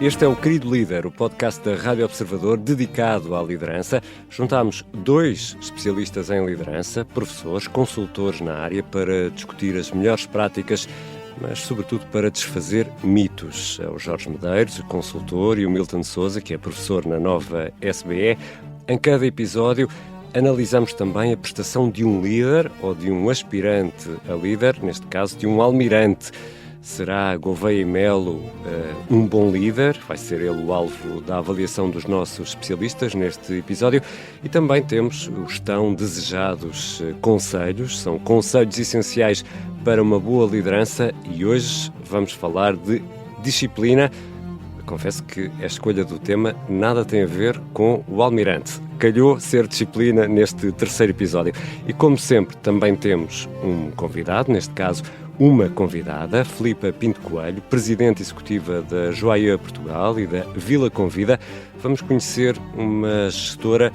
Este é o Querido Líder, o podcast da Rádio Observador dedicado à liderança. Juntámos 2 especialistas em liderança, professores, consultores na área, para discutir as melhores práticas, mas sobretudo para desfazer mitos. É o Jorge Medeiros, o consultor, e o Milton Sousa, que é professor na Nova SBE. Em cada episódio analisamos também a prestação de um líder ou de um aspirante a líder, neste caso de um almirante. Será Gouveia e Melo um bom líder? Vai ser ele o alvo da avaliação dos nossos especialistas neste episódio. E também temos os tão desejados conselhos. São conselhos essenciais para uma boa liderança e hoje vamos falar de disciplina. Confesso que a escolha do tema nada tem a ver com o almirante. Calhou ser disciplina neste terceiro episódio. E como sempre também temos um convidado, neste caso uma convidada, Filipa Pinto Coelho, presidente executiva da Joia Portugal e da Vila Convida. Vamos conhecer uma gestora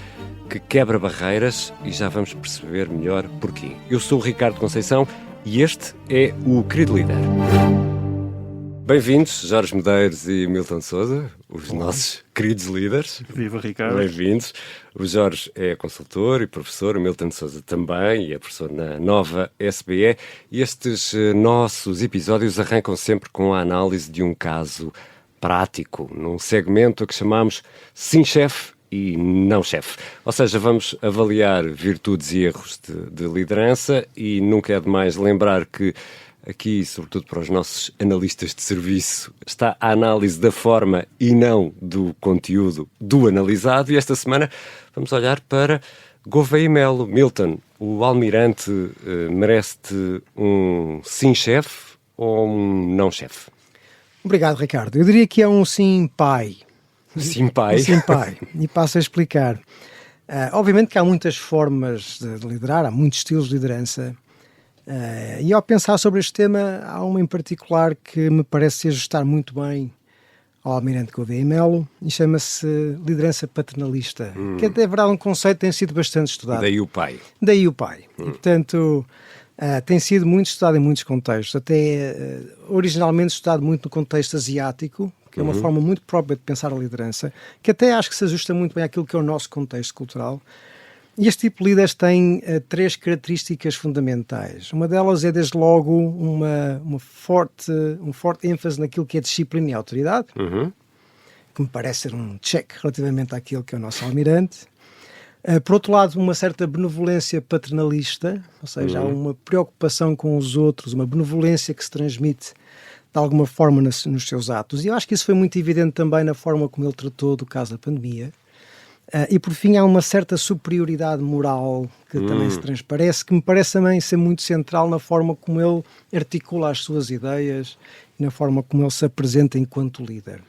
que quebra barreiras e já vamos perceber melhor porquê. Eu sou o Ricardo Conceição e este é o Querido Líder. Bem-vindos, Jorge Medeiros e Milton Sousa, os nossos queridos líderes. Viva, Ricardo. Bem-vindos. O Jorge é consultor e professor, o Milton Sousa também, e é professor na Nova SBE. E estes nossos episódios arrancam sempre com a análise de um caso prático, num segmento a que chamamos Sim Chefe e Não Chefe. Ou seja, vamos avaliar virtudes e erros de liderança e nunca é demais lembrar que aqui, sobretudo para os nossos analistas de serviço, está a análise da forma e não do conteúdo do analisado. E esta semana vamos olhar para Gouveia e Melo. Milton, o almirante merece-te um sim-chefe ou um não-chefe? Obrigado, Ricardo. Eu diria que é um sim-pai. Sim-pai? Um sim-pai. E passo a explicar. Obviamente que há muitas formas de liderar, há muitos estilos de liderança. E ao pensar sobre este tema, há uma em particular que me parece se ajustar muito bem ao almirante Gouveia e Melo e chama-se liderança paternalista, que é de verdade um conceito que tem sido bastante estudado. Daí o pai. Daí o pai. E, portanto, tem sido muito estudado em muitos contextos, até originalmente estudado muito no contexto asiático, que é uma forma muito própria de pensar a liderança, que até acho que se ajusta muito bem àquilo que é o nosso contexto cultural. E este tipo de líderes tem 3 características fundamentais. Uma delas é, desde logo, um forte ênfase naquilo que é disciplina e autoridade, que me parece ser um check relativamente àquilo que é o nosso almirante. Por outro lado, uma certa benevolência paternalista, ou seja, há uma preocupação com os outros, uma benevolência que se transmite de alguma forma nos seus atos. E eu acho que isso foi muito evidente também na forma como ele tratou do caso da pandemia. E por fim há uma certa superioridade moral que também se transparece, que me parece também ser muito central na forma como ele articula as suas ideias e na forma como ele se apresenta enquanto líder.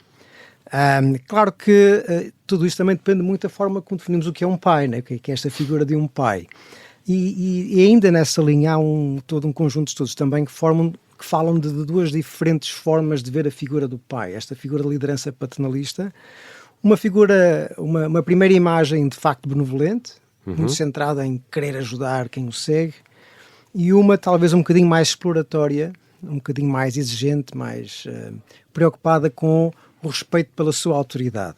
Claro que tudo isso também depende muito da forma como definimos o que é um pai, né? O que é esta figura de um pai. E ainda nessa linha há todo um conjunto de estudos também que falam de 2 diferentes formas de ver a figura do pai. Esta figura de liderança paternalista, uma primeira imagem de facto benevolente, muito centrada em querer ajudar quem o segue, e uma talvez um bocadinho mais exploratória, um bocadinho mais exigente, mais preocupada com o respeito pela sua autoridade.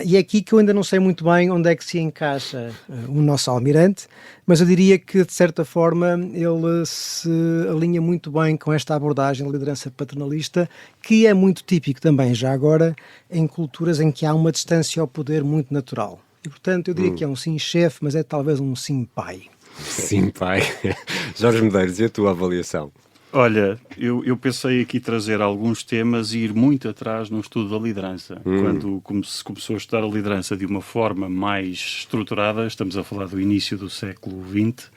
E é aqui que eu ainda não sei muito bem onde é que se encaixa o nosso almirante, mas eu diria que, de certa forma, ele se alinha muito bem com esta abordagem de liderança paternalista, que é muito típico também, já agora, em culturas em que há uma distância ao poder muito natural. E, portanto, eu diria que é um sim-chefe, mas é talvez um sim-pai. Sim-pai. Jorge Medeiros, e a tua avaliação? Olha, eu pensei aqui trazer alguns temas e ir muito atrás no estudo da liderança. Quando se começou a estudar a liderança de uma forma mais estruturada, estamos a falar do início do século XX,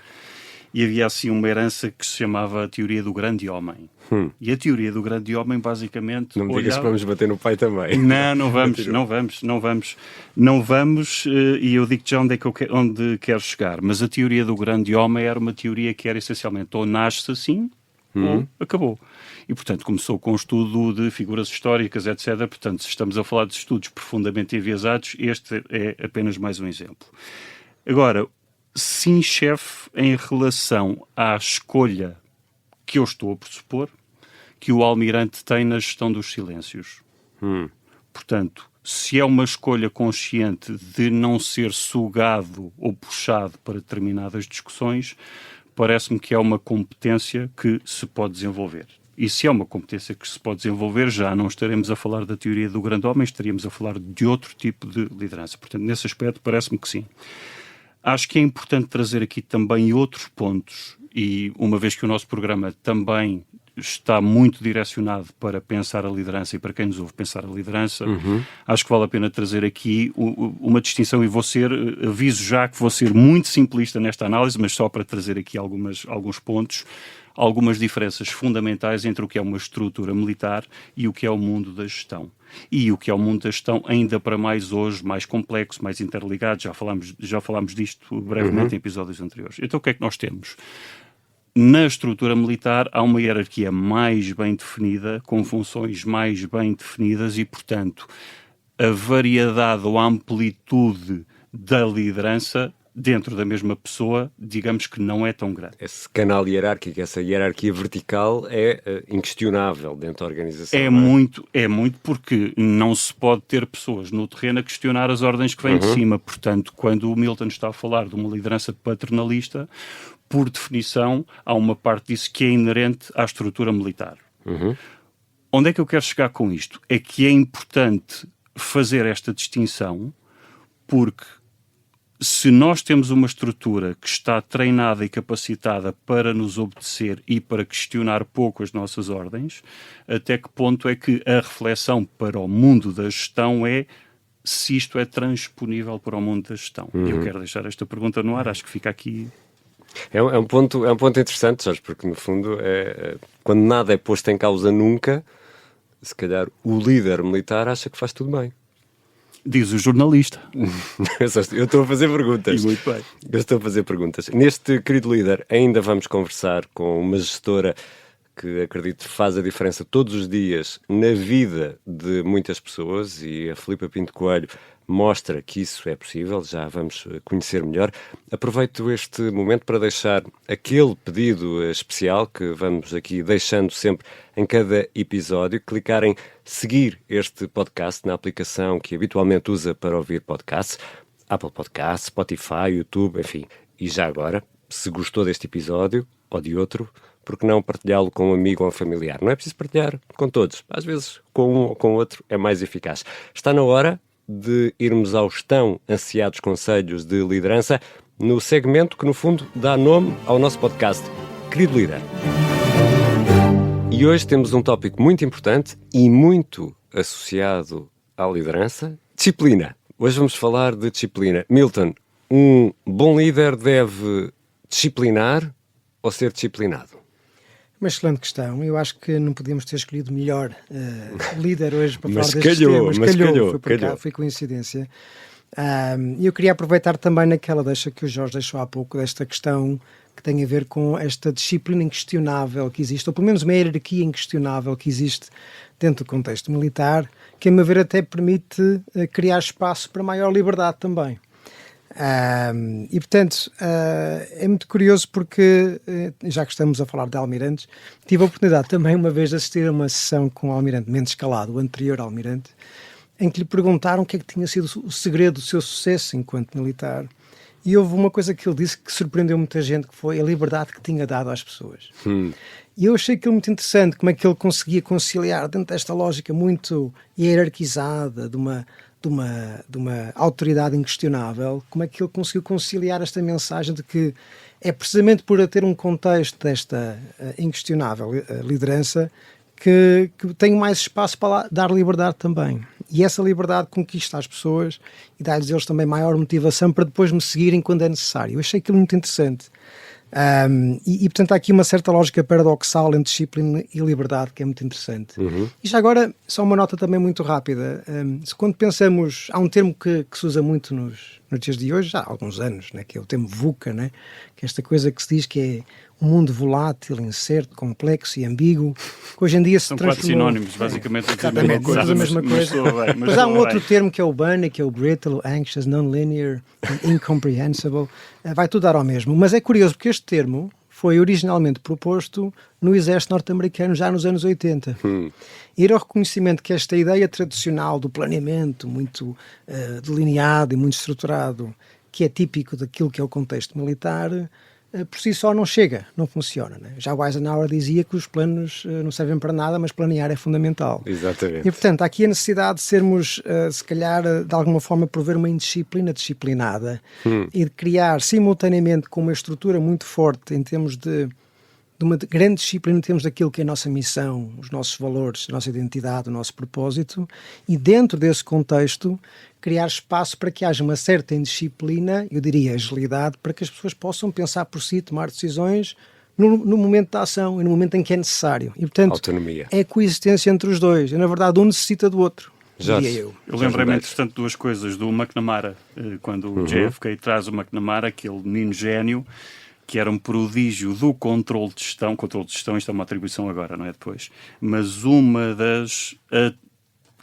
e havia assim uma herança que se chamava a teoria do grande homem. E a teoria do grande homem basicamente... Não me digas que vamos bater no pai também. Não vamos, e eu digo já onde quero chegar. Mas a teoria do grande homem era uma teoria que era essencialmente ou nasce assim, ou acabou. E, portanto, começou com um estudo de figuras históricas, etc. Portanto, se estamos a falar de estudos profundamente enviesados, este é apenas mais um exemplo. Agora, sim, chefe, em relação à escolha que eu estou a pressupor que o almirante tem na gestão dos silêncios. portanto, se é uma escolha consciente de não ser sugado ou puxado para determinadas discussões, parece-me que é uma competência que se pode desenvolver. E se é uma competência que se pode desenvolver, já não estaremos a falar da teoria do grande homem, estaríamos a falar de outro tipo de liderança. Portanto, nesse aspecto, parece-me que sim. Acho que é importante trazer aqui também outros pontos, e uma vez que o nosso programa também está muito direcionado para pensar a liderança e para quem nos ouve pensar a liderança, acho que vale a pena trazer aqui uma distinção, e aviso já que vou ser muito simplista nesta análise, mas só para trazer aqui alguns pontos, algumas diferenças fundamentais entre o que é uma estrutura militar e o que é o mundo da gestão. E o que é o mundo da gestão, ainda para mais hoje, mais complexo, mais interligado, já falámos disto brevemente em episódios anteriores. Então o que é que nós temos? Na estrutura militar há uma hierarquia mais bem definida, com funções mais bem definidas e, portanto, a variedade ou a amplitude da liderança dentro da mesma pessoa, digamos que não é tão grande. Esse canal hierárquico, essa hierarquia vertical é inquestionável dentro da organização. É muito porque não se pode ter pessoas no terreno a questionar as ordens que vêm de cima. Portanto, quando o Milton está a falar de uma liderança paternalista, por definição, há uma parte disso que é inerente à estrutura militar. Onde é que eu quero chegar com isto? É que é importante fazer esta distinção, porque se nós temos uma estrutura que está treinada e capacitada para nos obedecer e para questionar pouco as nossas ordens, até que ponto é que a reflexão para o mundo da gestão é se isto é transponível para o mundo da gestão? Eu quero deixar esta pergunta no ar, acho que fica aqui. É um ponto interessante, Jorge, porque no fundo, quando nada é posto em causa nunca, se calhar o líder militar acha que faz tudo bem. Diz o jornalista. Eu estou a fazer perguntas. E muito bem. Eu estou a fazer perguntas. Neste querido líder, ainda vamos conversar com uma gestora que acredito faz a diferença todos os dias na vida de muitas pessoas, e a Filipa Pinto Coelho mostra que isso é possível, já vamos conhecer melhor. Aproveito este momento para deixar aquele pedido especial que vamos aqui deixando sempre em cada episódio: clicar em seguir este podcast na aplicação que habitualmente usa para ouvir podcasts, Apple Podcasts, Spotify, YouTube, enfim. E já agora, se gostou deste episódio ou de outro, por que não partilhá-lo com um amigo ou um familiar? Não é preciso partilhar com todos, às vezes com um ou com outro é mais eficaz. Está na hora de irmos aos tão ansiados conselhos de liderança, no segmento que, no fundo, dá nome ao nosso podcast, Querido Líder. E hoje temos um tópico muito importante e muito associado à liderança: disciplina. Hoje vamos falar de disciplina. Milton, um bom líder deve disciplinar ou ser disciplinado? Uma excelente questão. Eu acho que não podíamos ter escolhido melhor líder hoje para falar destes temas. Mas calhou. Foi por cá, foi coincidência. E eu queria aproveitar também naquela deixa que o Jorge deixou há pouco, desta questão que tem a ver com esta disciplina inquestionável que existe, ou pelo menos uma hierarquia inquestionável que existe dentro do contexto militar, que a meu ver até permite criar espaço para maior liberdade também. E portanto é muito curioso porque, já que estamos a falar de almirantes, tive a oportunidade também uma vez de assistir a uma sessão com o almirante Mendes Calado, o anterior almirante, em que lhe perguntaram o que é que tinha sido o segredo do seu sucesso enquanto militar, e houve uma coisa que ele disse que surpreendeu muita gente, que foi a liberdade que tinha dado às pessoas. E eu achei aquilo muito interessante, como é que ele conseguia conciliar dentro desta lógica muito hierarquizada de uma autoridade inquestionável, como é que ele conseguiu conciliar esta mensagem de que é precisamente por ter um contexto desta inquestionável liderança que tem mais espaço para dar liberdade também. E essa liberdade conquista as pessoas e dá-lhes eles também maior motivação para depois me seguirem quando é necessário. Eu achei aquilo muito interessante. Portanto há aqui uma certa lógica paradoxal entre disciplina e liberdade que é muito interessante. E já agora, só uma nota também muito rápida. Quando pensamos, há um termo que se usa muito nos dias de hoje, já há alguns anos, né, que é o termo VUCA, né, que é esta coisa que se diz que é um mundo volátil, incerto, complexo e ambíguo, que hoje em dia se transformou... São quatro sinónimos, basicamente, a mesma coisa. Mas há um outro termo que é o BUNY, que é o brittle, anxious, non-linear, incomprehensible, vai tudo dar ao mesmo. Mas é curioso porque este termo foi originalmente proposto no exército norte-americano já nos anos 80. Ir ao reconhecimento que esta ideia tradicional do planeamento muito delineado e muito estruturado, que é típico daquilo que é o contexto militar, por si só não chega, não funciona. Né? Já o Eisenhower dizia que os planos não servem para nada, mas planear é fundamental. Exatamente. E, portanto, há aqui a necessidade de sermos, se calhar, de alguma forma, prover uma indisciplina disciplinada e de criar simultaneamente com uma estrutura muito forte em termos de uma grande disciplina em termos daquilo que é a nossa missão, os nossos valores, a nossa identidade, o nosso propósito, e dentro desse contexto criar espaço para que haja uma certa indisciplina, eu diria agilidade, para que as pessoas possam pensar por si, tomar decisões no momento da ação e no momento em que é necessário. E, portanto, autonomia. É a coexistência entre os dois. E, na verdade, um necessita do outro, diria eu. Eu lembrei-me, entretanto, duas coisas do McNamara, quando o JFK traz o McNamara, aquele menino gênio, que era um prodígio do controle de gestão. Controle de gestão, isto é uma atribuição agora, não é depois. Mas uma das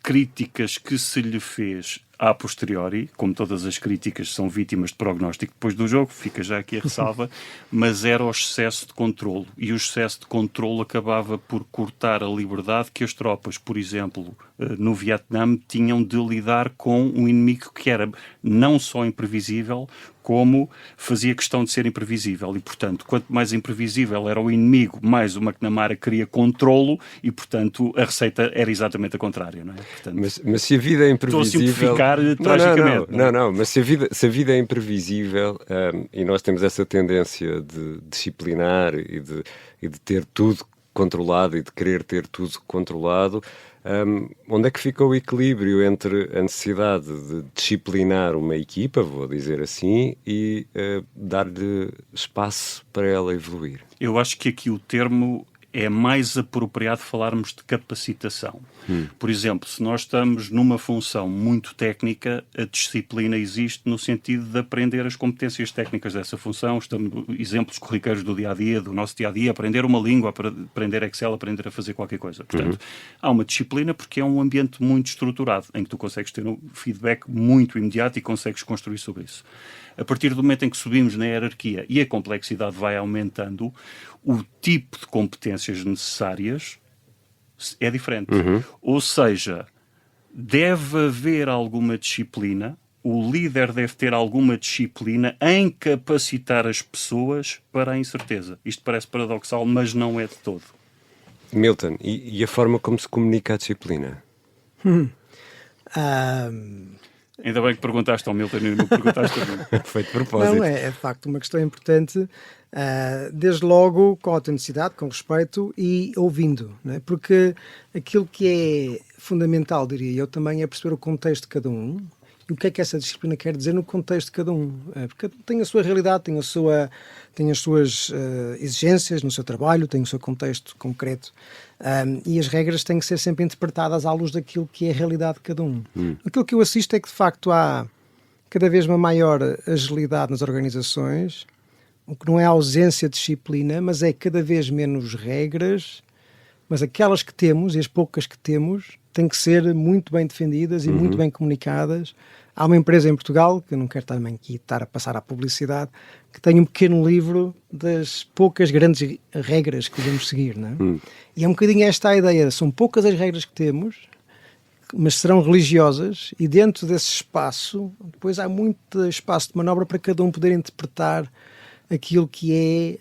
críticas que se lhe fez a posteriori, como todas as críticas são vítimas de prognóstico depois do jogo, fica já aqui a ressalva, mas era o excesso de controlo. E o excesso de controlo acabava por cortar a liberdade que as tropas, por exemplo, no Vietnã, tinham de lidar com um inimigo que era não só imprevisível, como fazia questão de ser imprevisível. E, portanto, quanto mais imprevisível era o inimigo, mais o McNamara queria controlo e, portanto, a receita era exatamente a contrária, não é? Portanto, mas se a vida é imprevisível... Estou a simplificar tragicamente. Não, mas se a vida é imprevisível e nós temos essa tendência de disciplinar e de ter tudo controlado e de querer ter tudo controlado, onde é que fica o equilíbrio entre a necessidade de disciplinar uma equipa, vou dizer assim, e dar-lhe espaço para ela evoluir? Eu acho que aqui o termo é mais apropriado falarmos de capacitação. Por exemplo, se nós estamos numa função muito técnica, a disciplina existe no sentido de aprender as competências técnicas dessa função. Estamos exemplos corriqueiros do dia-a-dia, do nosso dia-a-dia, aprender uma língua, aprender Excel, aprender a fazer qualquer coisa. Portanto, há uma disciplina porque é um ambiente muito estruturado, em que tu consegues ter um feedback muito imediato e consegues construir sobre isso. A partir do momento em que subimos na hierarquia e a complexidade vai aumentando, o tipo de competências necessárias é diferente. Ou seja, deve haver alguma disciplina, o líder deve ter alguma disciplina em capacitar as pessoas para a incerteza. Isto parece paradoxal, mas não é de todo. Milton, e a forma como se comunica a disciplina? Ainda bem que perguntaste ao Milton e não perguntaste a mim. Foi de propósito. Não, é de facto uma questão importante, desde logo com autenticidade, com respeito e ouvindo, né? Porque aquilo que é fundamental, diria eu, também é perceber o contexto de cada um e o que é que essa disciplina quer dizer no contexto de cada um. Porque tem a sua realidade, tem as suas exigências no seu trabalho, tem o seu contexto concreto. E as regras têm que ser sempre interpretadas à luz daquilo que é a realidade de cada um. Aquilo que eu assisto é que, de facto, há cada vez uma maior agilidade nas organizações, o que não é a ausência de disciplina, mas é cada vez menos regras, mas aquelas que temos e as poucas que temos têm que ser muito bem defendidas e muito bem comunicadas. Há uma empresa em Portugal, que eu não quero também aqui estar a passar à publicidade, que tem um pequeno livro das poucas grandes regras que devemos seguir, não é? E é um bocadinho esta a ideia, são poucas as regras que temos, mas serão religiosas, e dentro desse espaço, depois há muito espaço de manobra para cada um poder interpretar aquilo que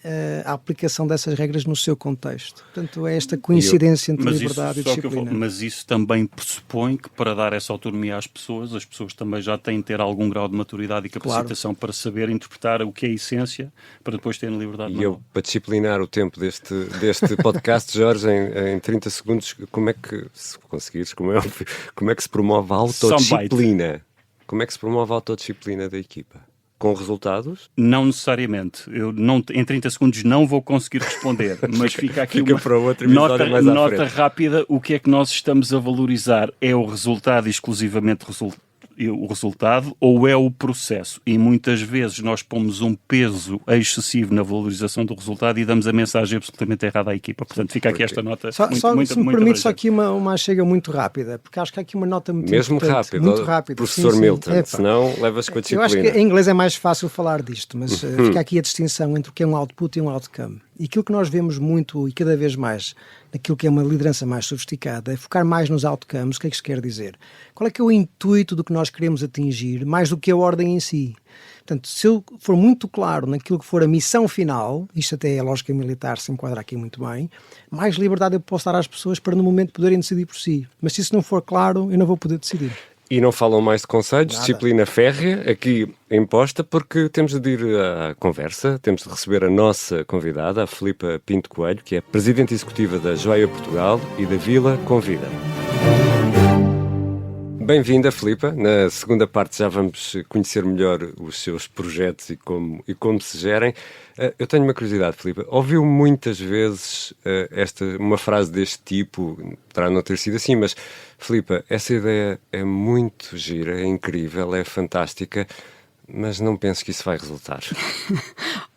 é a aplicação dessas regras no seu contexto. Portanto, é esta coincidência entre liberdade e disciplina. Mas isso também pressupõe que, para dar essa autonomia às pessoas, as pessoas também já têm de ter algum grau de maturidade e capacitação para saber interpretar o que é a essência, para depois terem liberdade. E eu, para disciplinar o tempo deste podcast, Jorge, em 30 segundos, como é que, se conseguires, como é que se promove a autodisciplina? Como é que se promove a autodisciplina da equipa? Com resultados? Não necessariamente. Eu em 30 segundos não vou conseguir responder, mas fica aqui uma para outro nota rápida. O que é que nós estamos a valorizar? É o resultado, exclusivamente o resultado ou é o processo. E muitas vezes nós pomos um peso excessivo na valorização do resultado e damos a mensagem absolutamente errada à equipa. Portanto, fica aqui esta nota se me permite só aqui uma chega muito rápida, porque acho que há aqui uma nota muito importante. Muito rápida. Professor Milton, senão levas com a disciplina. Eu acho que em inglês é mais fácil falar disto, mas fica aqui a distinção entre o que é um output e um outcome. E aquilo que nós vemos muito e cada vez mais naquilo que é uma liderança mais sofisticada é focar mais nos outcomes. O que é que isto quer dizer? Qual é que é o intuito do que nós queremos atingir, mais do que a ordem em si? Portanto, se eu for muito claro naquilo que for a missão final, isto até a lógica militar se enquadra aqui muito bem, mais liberdade eu posso dar às pessoas para no momento poderem decidir por si. Mas se isso não for claro, eu não vou poder decidir. E não falam mais de conselhos, Nada. disciplina férrea, aqui imposta, porque temos de ir à conversa, temos de receber a nossa convidada, a Filipa Pinto Coelho, que é Presidente Executiva da Joia Portugal e da Vila Convida. Bem-vinda, Filipa. Na segunda parte já vamos conhecer melhor os seus projetos e como se gerem. Eu tenho uma curiosidade, Filipa. Ouviu muitas vezes uma frase deste tipo, terá não ter sido assim, mas, Filipa, essa ideia é muito gira, é incrível, é fantástica, mas não penso que isso vai resultar.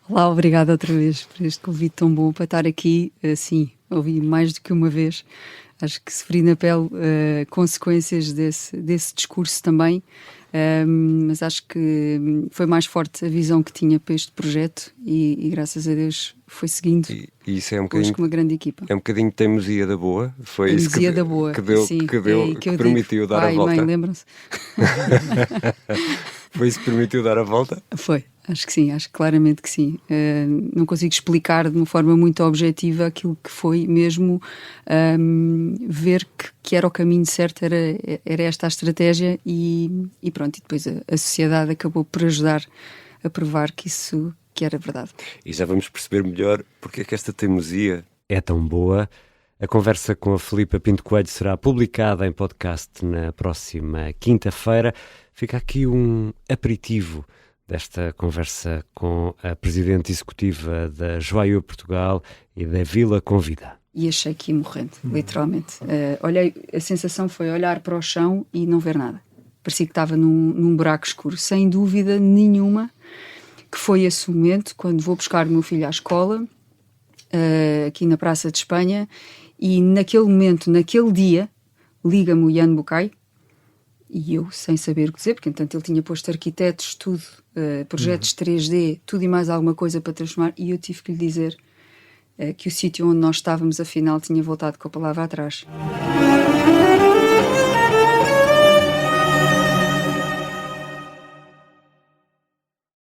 Olá, obrigada outra vez por este convite tão bom para estar aqui. Sim, ouvi mais do que uma vez. Acho que sofri na pele consequências desse discurso também, mas acho que foi mais forte a visão que tinha para este projeto e graças a Deus foi seguindo. E isso é um hoje bocadinho, com uma grande equipa. É um bocadinho de teimosia da boa. Foi Teimosia isso da boa, que permitiu dar a volta. Pai e mãe, lembram-se? Foi isso que permitiu dar a volta? Foi, acho que sim, acho claramente que sim. Não consigo explicar de uma forma muito objetiva aquilo que foi mesmo ver que era o caminho certo, era esta a estratégia e pronto, e depois a sociedade acabou por ajudar a provar que isso que era verdade. E já vamos perceber melhor porque é que esta teimosia é tão boa. A conversa com a Filipa Pinto Coelho será publicada em podcast na próxima quinta-feira. Fica aqui um aperitivo desta conversa com a Presidente Executiva da Joia Portugal e da Vila Convida. E achei que ia morrendo, literalmente. A sensação foi olhar para o chão e não ver nada. Parecia que estava num buraco escuro, sem dúvida nenhuma, que foi esse momento, quando vou buscar o meu filho à escola, aqui na Praça de Espanha, e naquele momento, naquele dia, liga-me o Ian Bucay, e eu, sem saber o que dizer, porque entanto ele tinha posto arquitetos, tudo, projetos 3D, tudo e mais alguma coisa para transformar, e eu tive que lhe dizer que o sítio onde nós estávamos, afinal, tinha voltado com a palavra atrás.